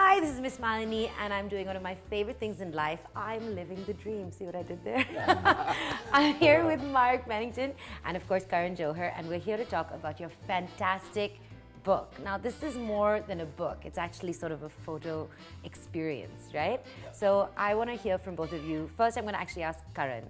Hi, this is MissMalini, and I'm doing one of my favorite things in life. I'm living the dream. See what I did there? I'm here with Mark Bennington and, of course, Karan Johar, and we're here to talk about your fantastic book. Now, this is more than a book. It's actually sort of a photo experience, right? Yeah. So I want to hear from both of you. First, I'm going to actually ask Karan.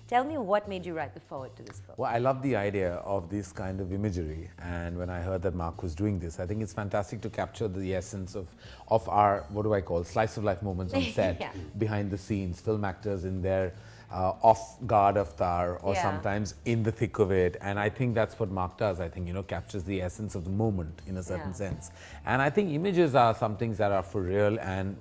Tell me what made you write the foreword to this book? Well, I love the idea of this kind of imagery, and when I heard that Mark was doing this, I think it's fantastic to capture the essence of our, what do I call, slice of life moments on set, yeah. Behind the scenes, film actors in their off-guard avatar, or sometimes in the thick of it, and I think that's what Mark does. I think, captures the essence of the moment in a certain sense. And I think images are some things that are for real and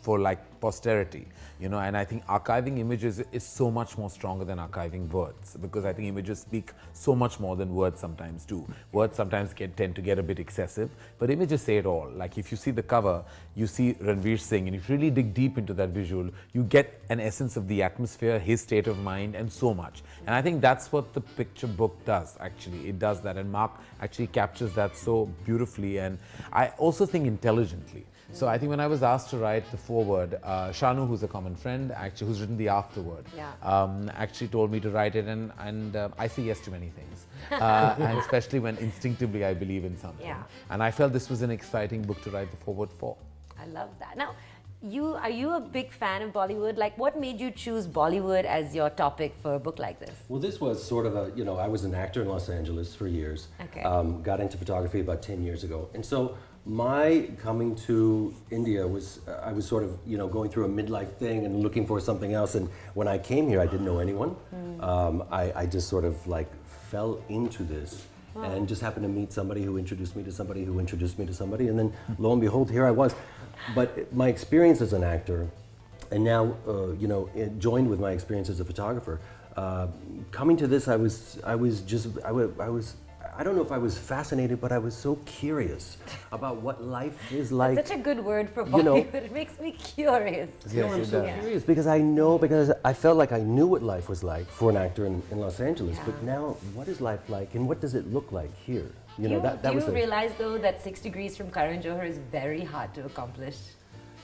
for posterity, and I think archiving images is so much more stronger than archiving words, because I think images speak so much more than words sometimes do. Words sometimes tend to get a bit excessive, but images say it all. Like if you see the cover, you see Ranveer Singh, and if you really dig deep into that visual, you get an essence of the atmosphere, his state of mind, and so much. And I think that's what the picture book does, actually. It does that, and Mark actually captures that so beautifully, and I also think intelligently. So I think when I was asked to write the foreword, Shanu, who's a common friend, actually, who's written the afterword, actually told me to write it, and I say yes to many things, and especially when instinctively I believe in something. Yeah. And I felt this was an exciting book to write the foreword for. I love that. Now, are you a big fan of Bollywood? Like, what made you choose Bollywood as your topic for a book like this? Well, this was sort of I was an actor in Los Angeles for years. Okay. Got into photography about 10 years ago, and so my coming to India was, I was sort of, going through a midlife thing and looking for something else. And when I came here, I didn't know anyone. I just sort of fell into this and just happened to meet somebody who introduced me to somebody who introduced me to somebody. And then lo and behold, here I was. But my experience as an actor, and now, joined with my experience as a photographer, coming to this, I don't know if I was fascinated, but I was so curious about what life is like. That's such a good word for Bollywood. It makes me curious. Yes, I'm so curious because I felt like I knew what life was like for an actor in Los Angeles. But now, what is life like, and what does it look like here? Do you realize though that 6 degrees from Karan Johar is very hard to accomplish?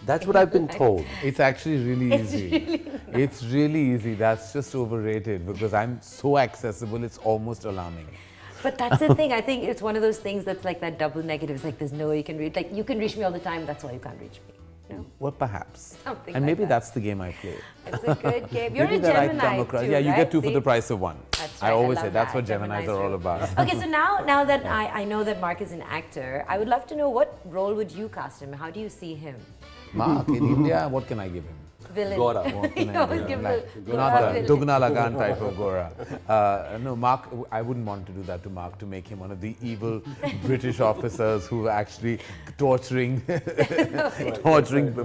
That's what I've been told. It's actually really easy. It's really easy. That's just overrated because I'm so accessible. It's almost alarming. But that's the thing. I think it's one of those things that's like that double negative. It's like there's no way you can reach. Like you can reach me all the time. That's why you can't reach me. Well, perhaps. Something and like maybe that. that's the game I play. It's a good game. You're a Gemini too, yeah, you right? get 2 for the price of 1. That's right. I always say that's what Geminis are all about. Okay, so now that I know that Mark is an actor, I would love to know what role would you cast him? How do you see him? Mark in India, what can I give him? Villain. Gora. What can I give him? Not the Dugna Lagan type of Gora. No, Mark, I wouldn't want to do that to Mark, to make him one of the evil British officers who are actually torturing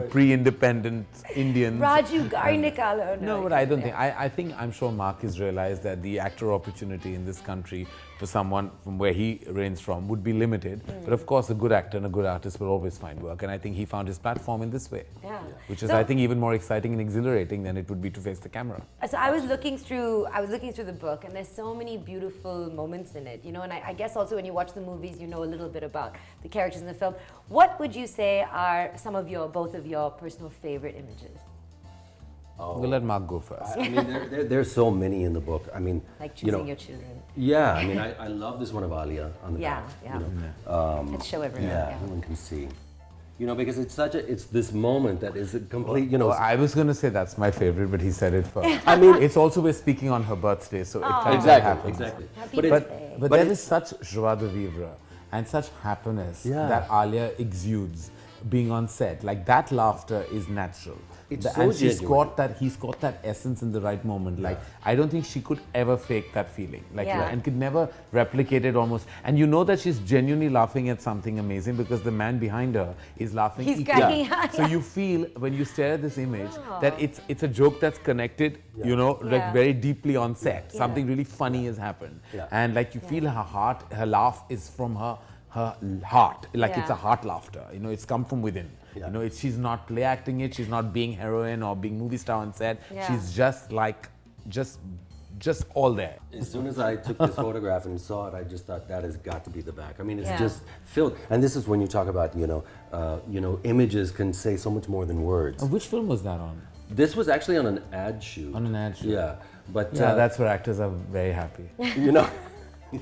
pre-independent Indians. Raju Garnikalo. No, but I don't think. I'm sure Mark has realized that the actor opportunity in this country for someone from where he reigns from would be limited. But of course, a good actor and a good artist will always find work. And I think he found his platform in this way, which is, I think, even more exciting and exhilarating than it would be to face the camera. So I was looking through the book, and there's so many beautiful moments in it, and I guess also when you watch the movies, you know a little bit about the characters in the film. What would you say are both of your personal favorite images? Oh. We'll let Mark go first. I mean, there's so many in the book. I mean, like choosing your children. Yeah, I mean, I love this one of Alia on the back. Let's show everyone. Yeah, everyone can see. Because it's this moment that is a complete, Well, I was going to say that's my favorite, but he said it first. I mean, it's also we're speaking on her birthday, so it kind of happens. Exactly. But there is such joie de vivre and such happiness that Alia exudes being on set. Like that laughter is natural. It's so genuine. He's got that essence in the right moment. Like I don't think she could ever fake that feeling. And could never replicate it almost. And you know that she's genuinely laughing at something amazing because the man behind her is laughing. He's cracking up. So you feel when you stare at this image that it's a joke that's connected, very deeply on set. Something really funny has happened. And you feel her laugh is from her heart. It's a heart laughter. It's come from within. She's not play acting it. She's not being heroine or being movie star on set. She's just just all there. As soon as I took this photograph and saw it, I just thought that has got to be the back. I mean, it's just filled. And this is when you talk about, images can say so much more than words. Which film was that on? This was actually on an ad shoot. On an ad shoot. Yeah, but that's where actors are very happy.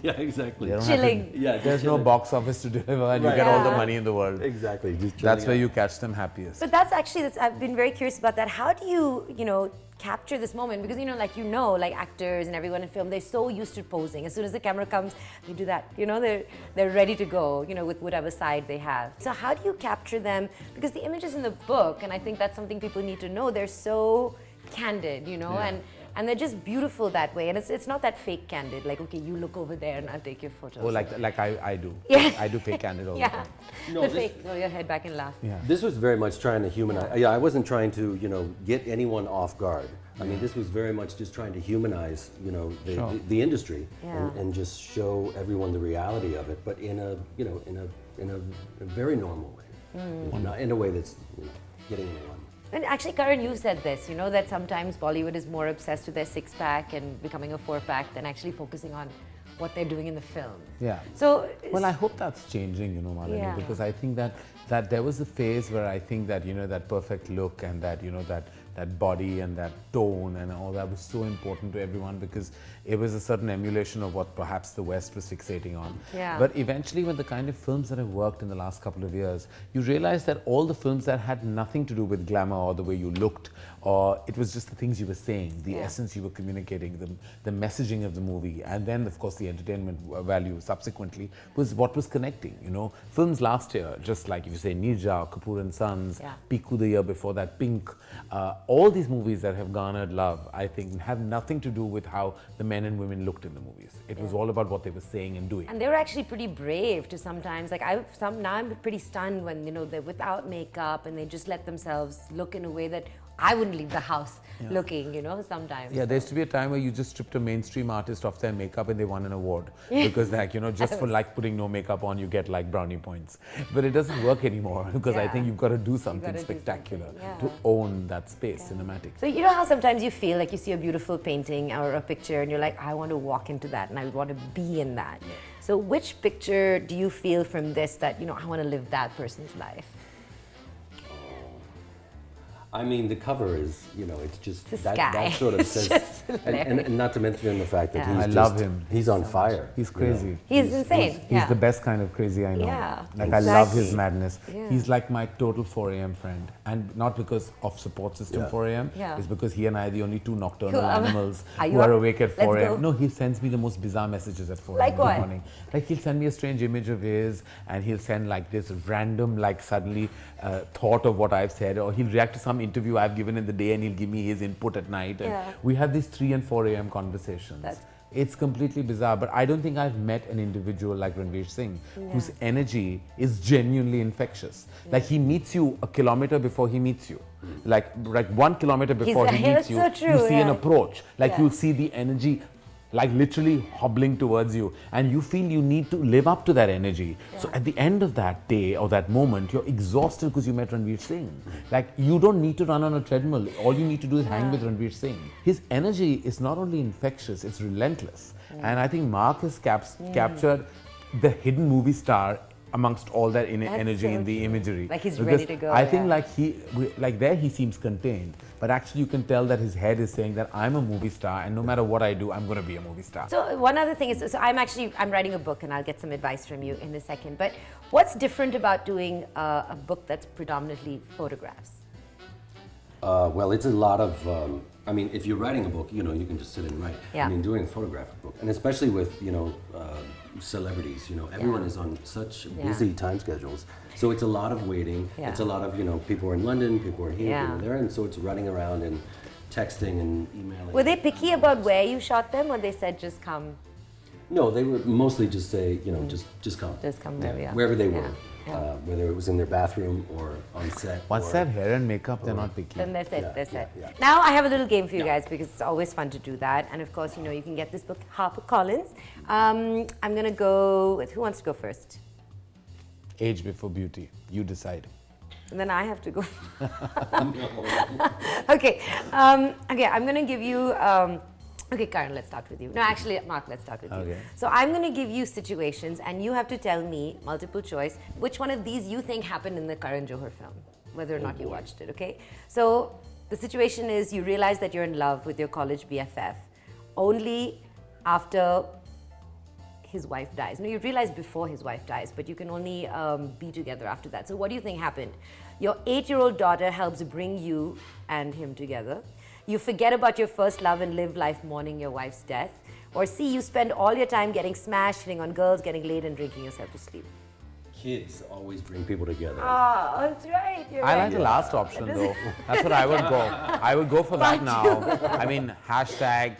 Yeah, exactly. Chilling. There's no box office to deliver, and you get all the money in the world. Exactly. Just That's where you catch them happiest. But I've been very curious about that. How do you, capture this moment? Because, like actors and everyone in film, they're so used to posing. As soon as the camera comes, they do that. They're ready to go, with whatever side they have. So how do you capture them? Because the images in the book, and I think that's something people need to know, they're so candid, and they're just beautiful that way. And it's not that fake candid, like, okay, you look over there and I'll take your photo. Oh, like I do. Yeah. I do fake candid all the time. The fake, throw your head back and laugh. Yeah. This was very much trying to humanize. Yeah, I wasn't trying to, get anyone off guard. I mean, this was very much just trying to humanize, the industry and just show everyone the reality of it, but in a, in a very normal way, not in a way that's getting anyone. And actually, Karan, you said this, that sometimes Bollywood is more obsessed with their six-pack and becoming a four-pack than actually focusing on what they're doing in the film. Yeah. So, well, I hope that's changing, Malini, because I think that there was a phase where I think that, that perfect look and that, that body and that tone and all that was so important to everyone because it was a certain emulation of what perhaps the West was fixating on. Yeah. But eventually, with the kind of films that have worked in the last couple of years, you realize that all the films that had nothing to do with glamour or the way you looked, or it was just the things you were saying, the essence you were communicating, the messaging of the movie, and then of course the entertainment value subsequently was what was connecting. Films last year, just like if you say Nirja, Kapoor and Sons, Piku the year before that, Pink, all these movies that have garnered love, I think, have nothing to do with how the men and women looked in the movies. It was all about what they were saying and doing. And they were actually pretty brave to sometimes, like now I'm pretty stunned when, they're without makeup and they just let themselves look in a way that I wouldn't leave the house looking, sometimes. Yeah, there used to be a time where you just stripped a mainstream artist of their makeup and they won an award. Because just for putting no makeup on, you get brownie points. But it doesn't work anymore because I think you've got to do something spectacular to own that space cinematic. So you know how sometimes you feel like you see a beautiful painting or a picture and you're like, I want to walk into that and I want to be in that. Yeah. So which picture do you feel from this that, I want to live that person's life? I mean, the cover is, it's just that sort of says, and not to mention the fact that I love him. He's on fire. He's crazy. He's insane. He's the best kind of crazy I know. Yeah, I love his madness. Yeah. He's like my total 4 a.m. friend, and not because of support system 4 a.m. It's because he and I are the only two nocturnal animals who are awake at 4 a.m. No, he sends me the most bizarre messages at 4 a.m. in the morning. Like he'll send me a strange image of his, and he'll send this random suddenly thought of what I've said, or he'll react to some interview I've given in the day and he'll give me his input at night. And we have these 3 and 4 a.m. conversations. It's completely bizarre, but I don't think I've met an individual like Ranveer Singh whose energy is genuinely infectious. Like he meets you a kilometer before he meets you. Like 1 kilometer before he meets you, you see an approach. You'll see the energy literally hobbling towards you, and you feel you need to live up to that energy. So at the end of that day or that moment, you're exhausted because you met Ranveer Singh. You don't need to run on a treadmill. All you need to do is hang with Ranveer Singh. His energy is not only infectious, it's relentless. And I think Mark has captured the hidden movie star amongst all that energy in the imagery. Like he's ready to go. I think there he seems contained, but actually you can tell that his head is saying that I'm a movie star and no matter what I do, I'm going to be a movie star. So one other thing is, I'm writing a book and I'll get some advice from you in a second, but what's different about doing a book that's predominantly photographs? Well, it's a lot of, if you're writing a book, you can just sit and write. Yeah. Doing a photographic book, and especially with, celebrities, everyone is on such busy time schedules. So it's a lot of waiting. Yeah. It's a lot of, people are in London, people are here, people are there, and so it's running around and texting and emailing. Were they picky about where you shot them, or they said just come? No, they would mostly just say, just come. Just come wherever they were. Whether it was in their bathroom or on set. Once they have hair and makeup, they're not picky. Then that's it, Yeah. Now I have a little game for you guys because it's always fun to do that. And of course, you can get this book, HarperCollins. I'm going to go with, who wants to go first? Age before beauty. You decide. And then I have to go. Okay. I'm going to give you Okay, Karan, let's start with you. No, actually, Mark, let's start with you. Okay. So I'm going to give you situations and you have to tell me, multiple choice, which one of these you think happened in the Karan Johar film, whether or not you watched it, okay? So the situation is you realize that you're in love with your college BFF only after his wife dies. No, you realize before his wife dies, but you can only be together after that. So what do you think happened? Your 8-year-old daughter helps bring you and him together. You forget about your first love and live life mourning your wife's death. Or C, you spend all your time getting smashed, hitting on girls, getting laid and drinking yourself to sleep. Kids always bring people together. Oh, that's right. You're I right. like the last option though. That's what I would go. I would go for that now. I mean, hashtag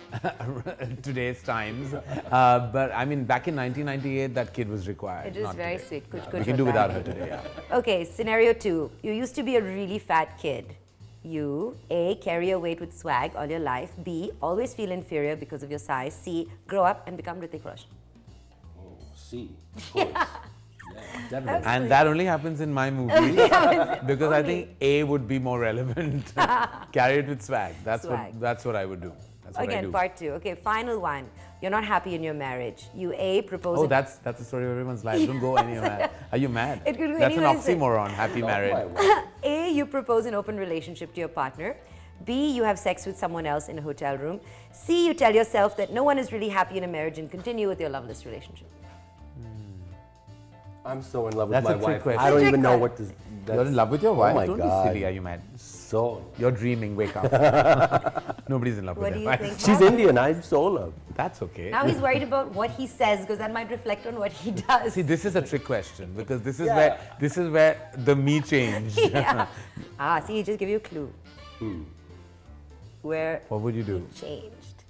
today's times. But I mean, back in 1998, that kid was required. It is not very today. sweet. Kuch We kuch can do hota without hai. her today. Yeah. Okay, scenario 2. You used to be a really fat kid. You, A, carry your weight with swag all your life. B, always feel inferior because of your size. C, grow up and become Hrithik Roshan. Oh, see, of course. Yeah, definitely. And that only happens in my movie because I think A would be more relevant. Carry it with swag. Swag. That's what I would do. That's what I Again, do. part 2. Okay, final one. You're not happy in your marriage. You, A, propose... Oh, that's the story of everyone's life. Don't go anywhere. Are you mad? It could go That's an anywhere, is it? oxymoron. Happy married. Oh, my word. A, you propose an open relationship to your partner. B, you have sex with someone else in a hotel room. C, you tell yourself that no one is really happy in a marriage and continue with your loveless relationship. I'm so in love with That's my a trick wife. question. I don't Trick even know question. what to. You're in love with your wife? Oh my Don't God. be silly. Are you mad? So. You're dreaming. Wake up. Nobody's in love What with do their you wife. think? She's Mark? Indian. I'm so. That's okay. Now he's worried about what he says because that might reflect on what he does. See, this is a trick question because this is Yeah. where the me changed. Yeah. See, he just give you a clue. Where What would you do? he changed.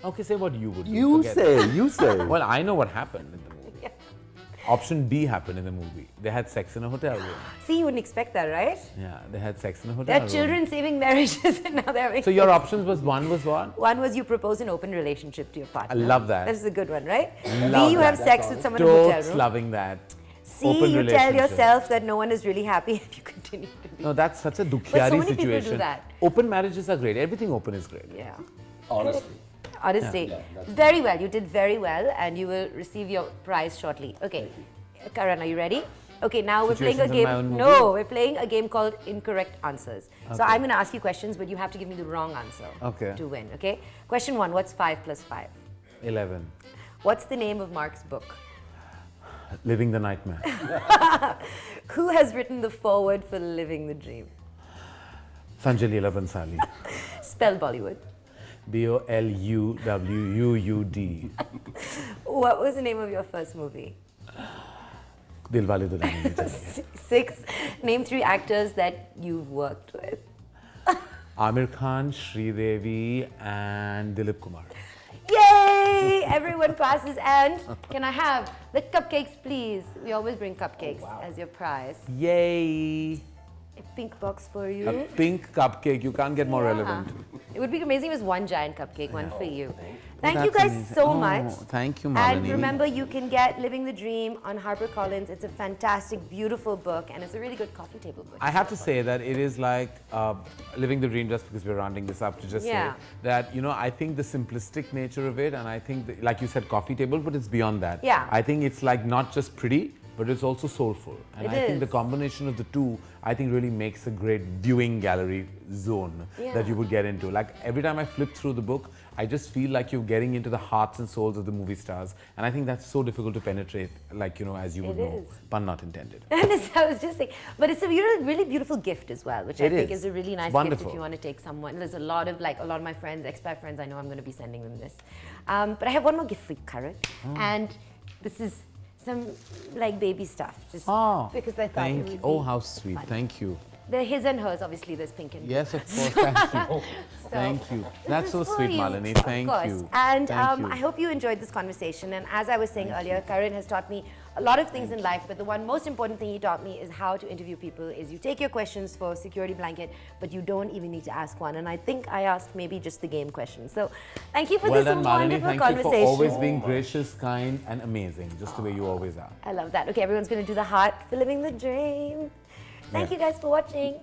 Okay, say what you would do. You Forget say. You say. Well, I know what happened in the movie. Yeah. Option B happened in the movie. They had sex in a hotel room. See, you wouldn't expect that, right? Yeah, they had sex in a hotel There are room. children saving marriages and now they're having So your options was one was what? One was you propose an open relationship to your partner. I love that. That's a good one, right? Love B, you that. have sex with someone in a hotel Totes room. loving that. C, Open you tell relationship. yourself that no one is really happy and you continue to be. No, that's such a so dukhyari many people do situation. that. Open marriages are great. Everything open is great. Yeah. Honestly. Honestly, Yeah, that's very well. You did very well and you will receive your prize shortly. Okay. Karan, are you ready? Okay, now we're playing a Situations in my own game. movie? No, we're playing a game called Incorrect Answers. So I'm going to ask you questions, but you have to give me the wrong answer Okay. to win. Okay? Question 1, what's 5 plus 5? 11. What's the name of Mark's book? Living the nightmare. Who has written the foreword for Living the Dream? Sanjay Leela Bansali. Spell Bollywood. Bollywood. What was the name of your first movie? Dilwale Dulhania Le Jayenge. 6. Name 3 actors that you've worked with. Amir Khan, Sridevi, and Dilip Kumar. Yay! Everyone passes. And can I have the cupcakes, please? We always bring cupcakes as your prize. Yay! A pink box for you. A pink cupcake. You can't get more Yeah. relevant. It would be amazing if it was one giant cupcake, one for you. Thank you That's guys amazing. so Oh, much. thank you, And Malini. remember, you can get Living the Dream on HarperCollins. It's a fantastic, beautiful book, and it's a really good coffee table book. I have to say that it is like living the dream, just because we're rounding this up to just Yeah. say that, you know, I think the simplistic nature of it, and I think, like you said, coffee table, but it's beyond that. Yeah. I think it's like not just pretty, but it's also soulful. And It I think the is. combination of the two, I think really makes a great viewing gallery zone Yeah. that you would get into. Like every time I flip through the book, I just feel like you're getting into the hearts and souls of the movie stars. And I think that's so difficult to penetrate, like, you know, as you would It know. is. Pun not intended. And I was just saying, but it's a really beautiful gift as well, which I It think is. is a really nice gift Wonderful. if you want to take someone. There's a lot of my friends, expat friends, I know I'm going to be sending them this. But I have one more gift for you, Karan. And this is some like baby stuff, just Oh, because I thought it thank would you. be Oh, how sweet. fun. Thank you. They're his and hers, obviously. There's pink and blue. Yes, of course. Thank you. So, Thank you. this That's is so for sweet, you, Malini. of Thank course. you. And Thank you. I hope you enjoyed this conversation. And as I was saying earlier, Karan has taught me a lot of things in life, but the one most important thing he taught me is how to interview people. Is you take your questions for security blanket, but you don't even need to ask one. And I think I asked maybe just the game questions. So thank you for Well this done, Malini. wonderful Thank you conversation. for always being gracious, kind, and amazing, just the way you always are. I love that. Okay, everyone's going to do the heart for living the dream. Thank Yeah. you guys for watching.